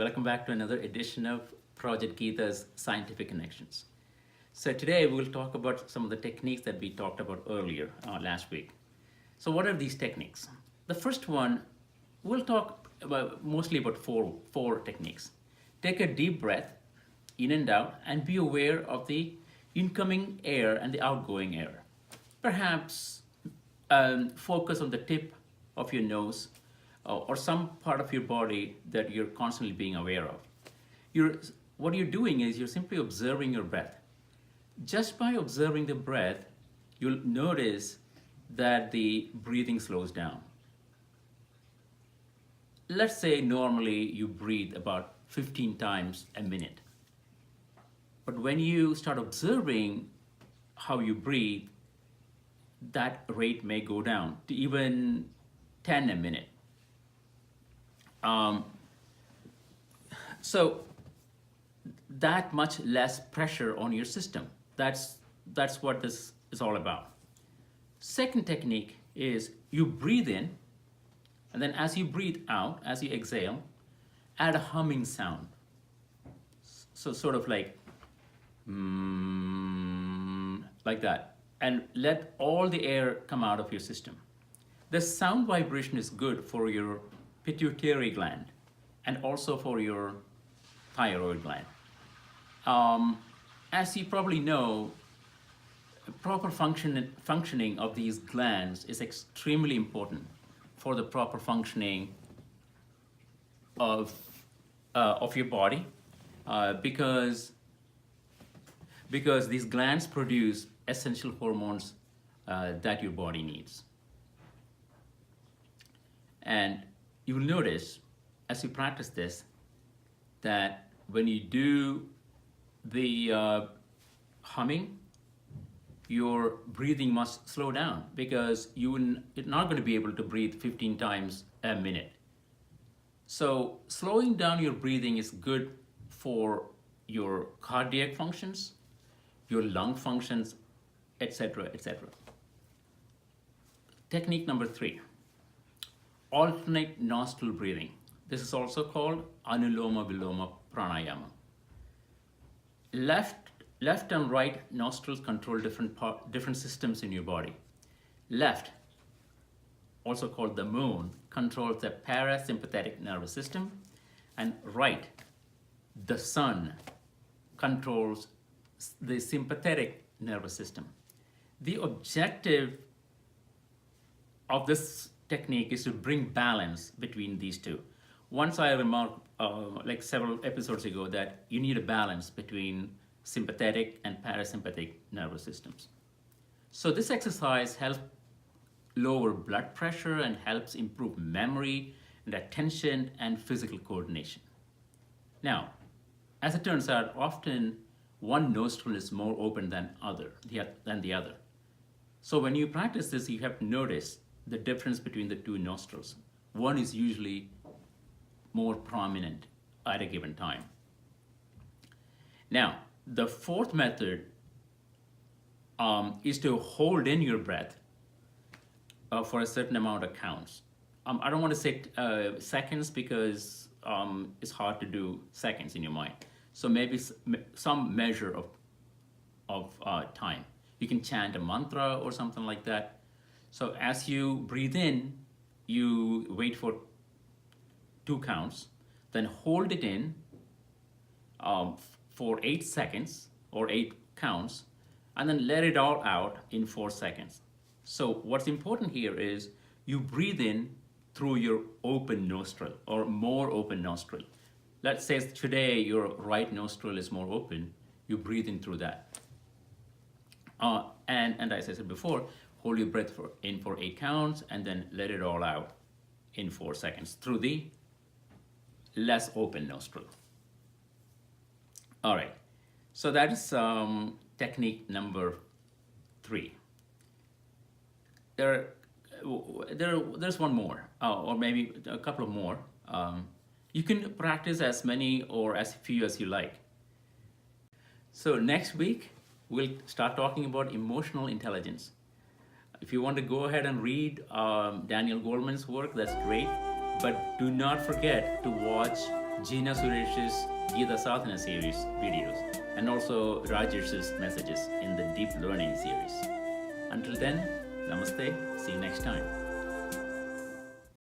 Welcome back to another edition of Project Geeta's Scientific Connections. So today we'll talk about some of the techniques that we talked about earlier last week. So what are these techniques? The first one, we'll talk about mostly about four techniques. Take a deep breath in and out and be aware of the incoming air and the outgoing air. Perhaps focus on the tip of your nose or some part of your body that you're constantly being aware of. What you're doing is you're simply observing your breath. Just by observing the breath, you'll notice that the breathing slows down. Let's say normally you breathe about 15 times a minute. But when you start observing how you breathe, that rate may go down to even 10 a minute. So that much less pressure on your system. That's what this is all about. Second technique is you breathe in, and then as you breathe out, as you exhale, add a humming sound. So sort of like that, and let all the air come out of your system. This sound vibration is good for your pituitary gland and also for your thyroid gland. As you probably know, proper functioning of these glands is extremely important for the proper functioning of your body, because these glands produce essential hormones that your body needs. And you will notice as you practice this that when you do the humming, your breathing must slow down because you're not going to be able to breathe 15 times a minute. So slowing down your breathing is good for your cardiac functions, your lung functions, etc., etc. Technique number 3, alternate nostril breathing. This is also called Anuloma Viloma Pranayama. Left and right nostrils control different systems in your body. Left, also called the moon, controls the parasympathetic nervous system, and right, the sun, controls the sympathetic nervous system. The objective of this technique is to bring balance between these two. Once I remarked, like several episodes ago, that you need a balance between sympathetic and parasympathetic nervous systems. So this exercise helps lower blood pressure and helps improve memory and attention and physical coordination. Now, as it turns out, often one nostril is more open than the other. So when you practice this, you have to notice the difference between the two nostrils. One is usually more prominent at a given time. Now, the fourth method is to hold in your breath for a certain amount of counts. I don't want to say seconds because it's hard to do seconds in your mind. So maybe some measure of time. You can chant a mantra or something like that. So as you breathe in, you wait for 2 counts, then hold it in for 8 seconds or 8 counts, and then let it all out in 4 seconds. So what's important here is you breathe in through your open nostril or more open nostril. Let's say today your right nostril is more open, you breathe in through that. And as I said before, hold your breath in for 8 counts and then let it all out in 4 seconds through the less open nostril. All right, so that is technique number 3. There's one more, or maybe a couple of more. You can practice as many or as few as you like. So next week, we'll start talking about emotional intelligence. If you want to go ahead and read Daniel Goleman's work, that's great. But do not forget to watch Gina Suresh's Geeta Sadhana series videos, and also Rajesh's messages in the Deep Learning series. Until then, namaste, see you next time.